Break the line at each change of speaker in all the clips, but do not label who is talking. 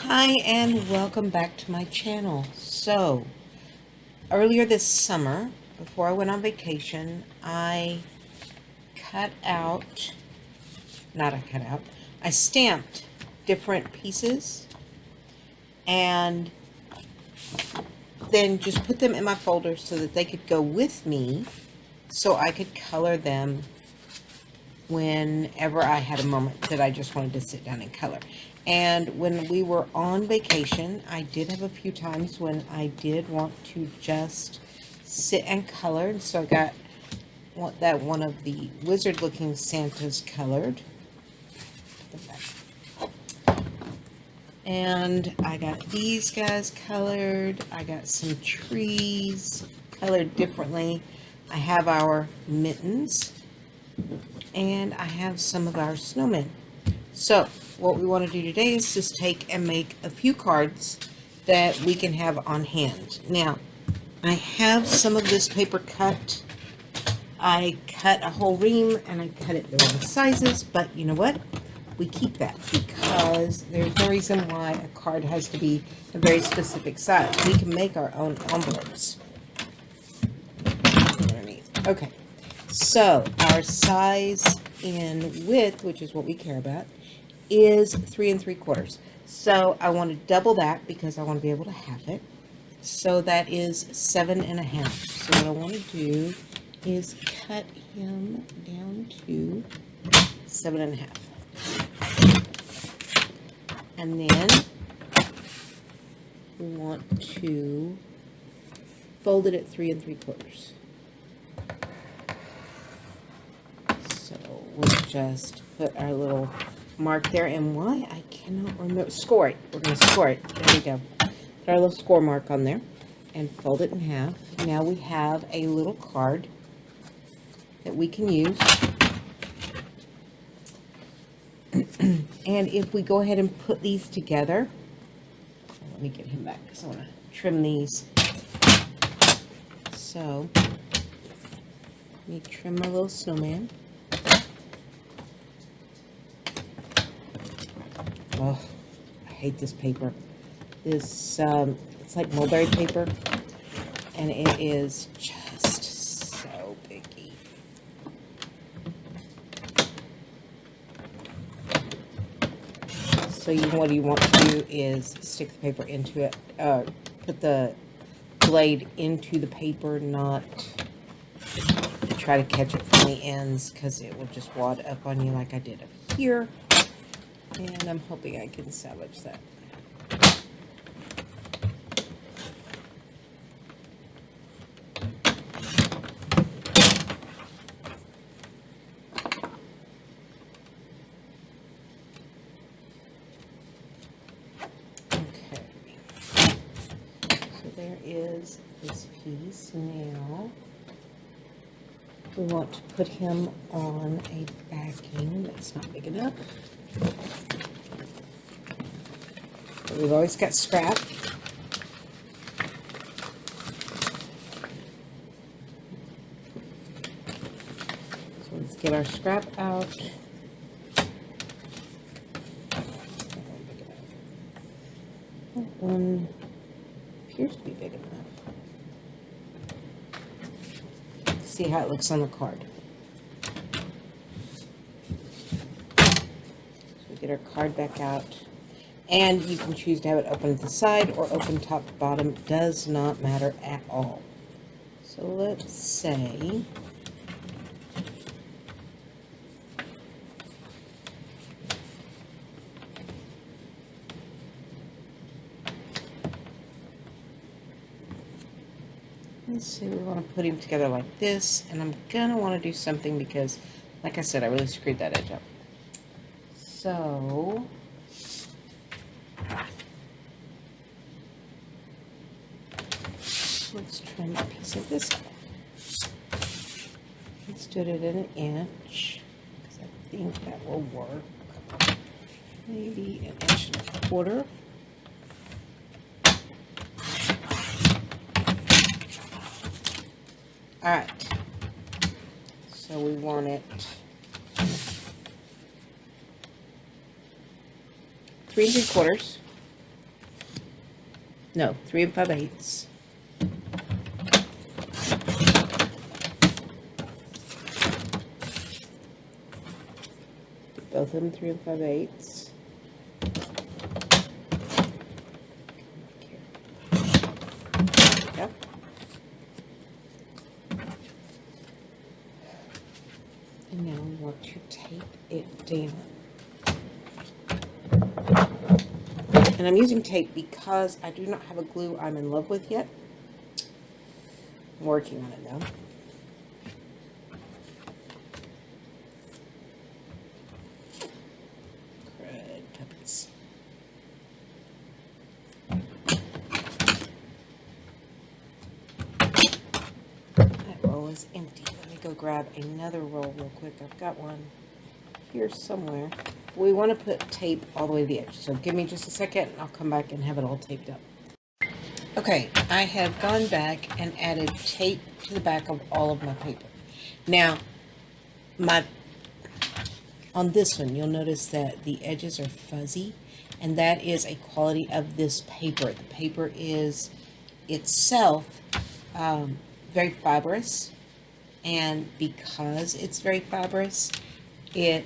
Hi and welcome back to my channel. So, earlier this summer, before I went on vacation, I I stamped different pieces and then just put them in my folder so that they could go with me so I could color them whenever I had a moment that I just wanted to sit down and color. And when we were on vacation, I did have a few times when I did want to just sit and color. And so I got one of the wizard looking Santas colored. And I got these guys colored. I got some trees colored differently. I have our mittens. And I have some of our snowmen. So what we want to do today is just take and make a few cards that we can have on hand. Now, I have some of this paper cut. I cut a whole ream and I cut it the wrong sizes, but you know what? We keep that because there's no reason why a card has to be a very specific size. We can make our own envelopes. Underneath. Okay, so our size in width, which is what we care about, is 3 3/4. So I want to double that because I want to be able to half it. So that is 7 1/2. So what I want to do is cut him down to 7 1/2. And then we want to fold it at 3 3/4. So we'll just put our little mark there, and why I cannot remember, score it. We're going to score it. There we go. Put our little score mark on there and fold it in half. Now we have a little card that we can use. And if we go ahead and put these together, let me get him back because I want to trim these. So let me trim my little snowman. Oh, I hate this paper. This, it's like mulberry paper, and it is just so picky. So what you want to do is stick the paper into it, put the blade into the paper, not try to catch it from the ends because it will just wad up on you like I did up here. And I'm hoping I can salvage that. Okay. So there is this piece. Now we want to put him on a backing that's not big enough. But we've always got scrap. So let's get our scrap out. That one appears to be big enough. See how it looks on the card. So we get our card back out. And you can choose to have it open at the side or open top to bottom. It does not matter at all. So let's say we want to put him together like this, and I'm gonna want to do something because, like I said, I really screwed that edge up. So let's trim a piece of this off. Let's do it at 1 inch because I think that will work. Maybe 1 1/4 inches. Alright, so we want it 3 3/4. No, 3 5/8. Both of them 3 5/8. Yep. And now we want to tape it down. And I'm using tape because I do not have a glue I'm in love with yet. I'm working on it though. Crud puppets. That roll is empty. Let me go grab another roll real quick. I've got one here somewhere. We want to put tape all the way to the edge. So give me just a second and I'll come back and have it all taped up. Okay, I have gone back and added tape to the back of all of my paper. Now, on this one, you'll notice that the edges are fuzzy, and that is a quality of this paper. The paper is itself very fibrous, and because it's very fibrous, it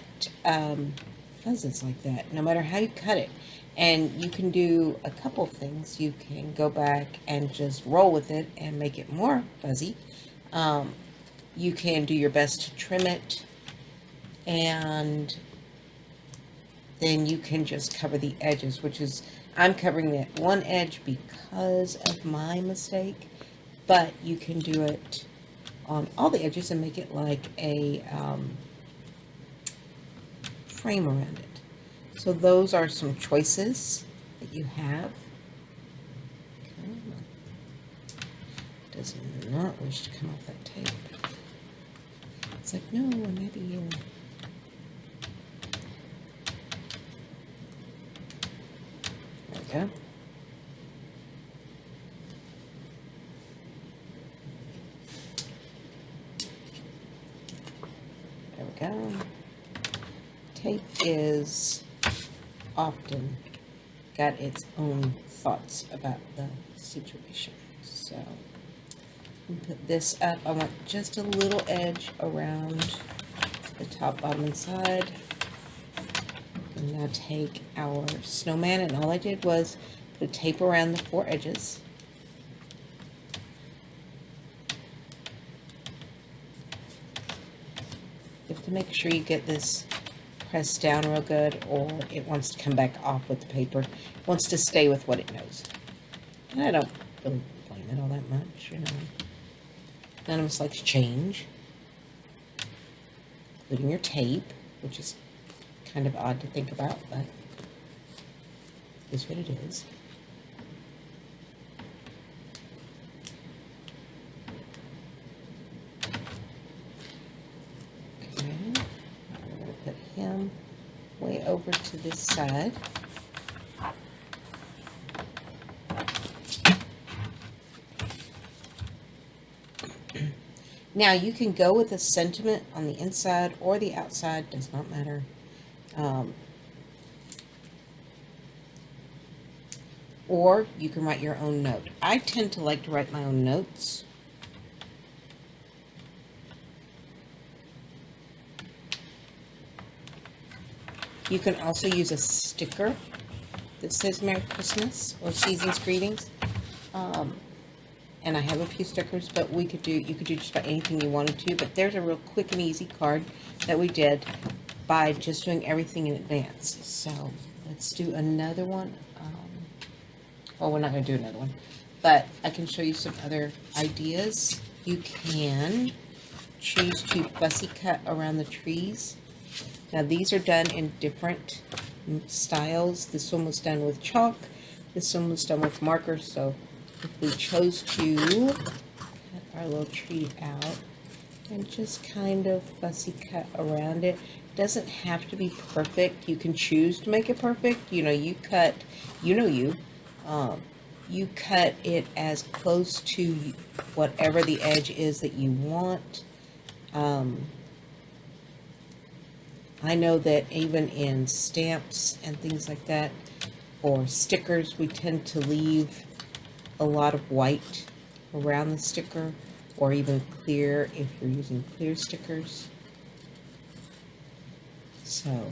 fuzzes like that, no matter how you cut it. And you can do a couple things. You can go back and just roll with it and make it more fuzzy. You can do your best to trim it, and then you can just cover the edges, which is, I'm covering that one edge because of my mistake, but you can do it on all the edges and make it like a frame around it. So those are some choices that you have. Does not wish to come off that tape. It's like, no, maybe here. There we go. There we go. Tape is often got its own thoughts about the situation. So put this up. I want just a little edge around the top, bottom, and side. And now take our snowman, and all I did was put tape around the 4 edges. You have to make sure you get this pressed down real good, or it wants to come back off with the paper. It wants to stay with what it knows. And I don't really blame it all that much, you know. None of us like to change, including your tape, which is kind of odd to think about, but it's what it is. Okay, I'm going to put him way over to this side. Now you can go with a sentiment on the inside or the outside, does not matter. Or you can write your own note. I tend to like to write my own notes. You can also use a sticker that says Merry Christmas or Season's Greetings. And I have a few stickers, but you could do just about anything you wanted to. But there's a real quick and easy card that we did by just doing everything in advance. So let's do another one. Well, we're not going to do another one, but I can show you some other ideas. You can choose to fussy cut around the trees. Now these are done in different styles. This one was done with chalk. This one was done with markers. So if we chose to cut our little tree out and just kind of fussy cut around it, it doesn't have to be perfect. You can choose to make it perfect. You know, you cut it as close to whatever the edge is that you want. I know that even in stamps and things like that, or stickers, we tend to leave a lot of white around the sticker, or even clear if you're using clear stickers. So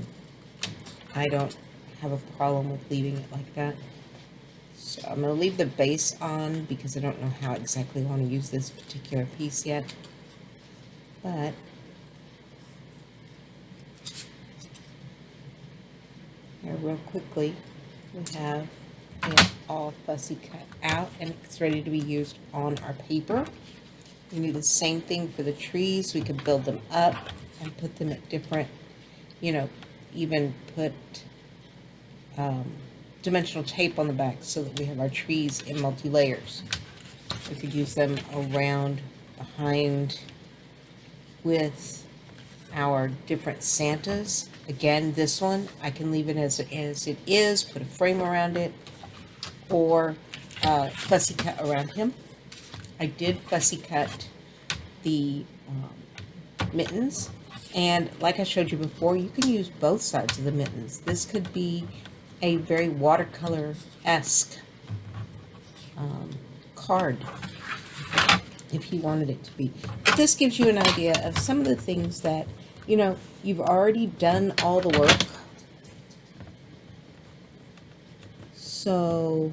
I don't have a problem with leaving it like that. So I'm going to leave the base on because I don't know how exactly I want to use this particular piece yet. But here real quickly, we have it all fussy cut out and it's ready to be used on our paper. We do the same thing for the trees. We could build them up and put them at different, you know, even put dimensional tape on the back so that we have our trees in multi-layers. We could use them around, behind, with our different Santas. Again, this one, I can leave it as it is, put a frame around it, or fussy cut around him. I did fussy cut the mittens, and like I showed you before, you can use both sides of the mittens. This could be a very watercolor-esque card if you wanted it to be. But this gives you an idea of some of the things that, you know, you've already done all the work. So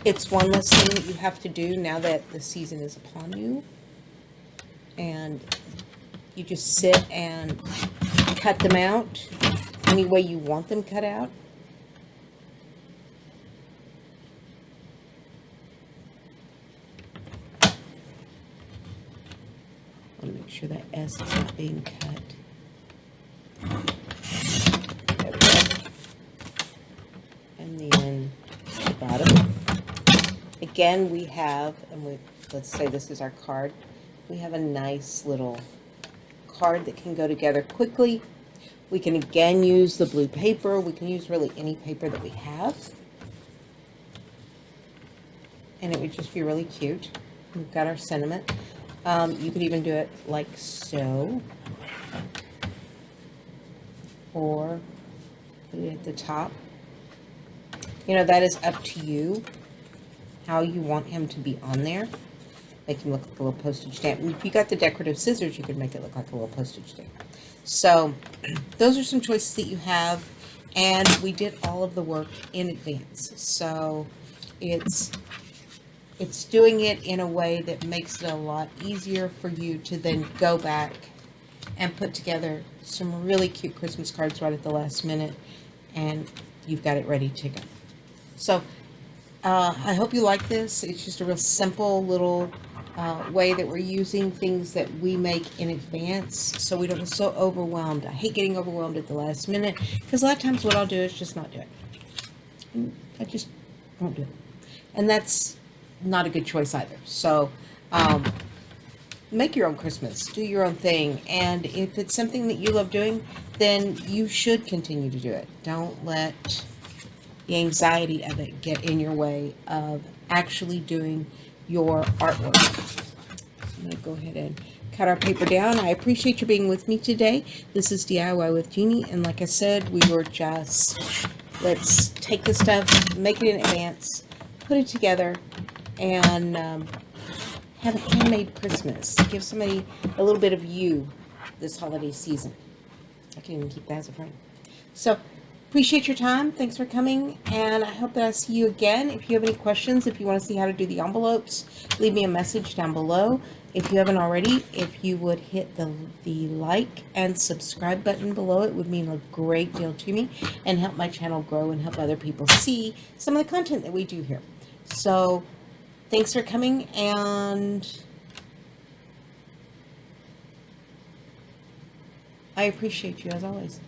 it's one less thing that you have to do now that the season is upon you. And you just sit and cut them out any way you want them cut out. I want to make sure that S is not being cut. There we go. And then the bottom. Again, we have, and let's say this is our card. We have a nice little card that can go together quickly. We can again use the blue paper. We can use really any paper that we have. And it would just be really cute. We've got our sentiment. You could even do it like so. Or put it at the top. You know, that is up to you how you want him to be on there. Make him look like a little postage stamp. And if you got the decorative scissors, you could make it look like a little postage stamp. So those are some choices that you have, and we did all of the work in advance. So it's doing it in a way that makes it a lot easier for you to then go back and put together some really cute Christmas cards right at the last minute, and you've got it ready to go. So I hope you like this. It's just a real simple little way that we're using things that we make in advance so we don't get so overwhelmed. I hate getting overwhelmed at the last minute because a lot of times what I'll do is just not do it. I just won't do it. And that's not a good choice either. So make your own Christmas. Do your own thing. And if it's something that you love doing, then you should continue to do it. Don't let the anxiety of it get in your way of actually doing your artwork. I'm going to go ahead and cut our paper down. I appreciate you being with me today. This is DIY with Jeannie, and like I said, we were just, let's take the stuff, make it in advance, put it together, and have a handmade Christmas. Give somebody a little bit of you this holiday season. I can even keep that as a frame. So, appreciate your time. Thanks for coming, and I hope that I see you again. If you have any questions, if you want to see how to do the envelopes, leave me a message down below. If you haven't already, if you would hit the like and subscribe button below, it would mean a great deal to me and help my channel grow and help other people see some of the content that we do here. So, thanks for coming, and I appreciate you as always.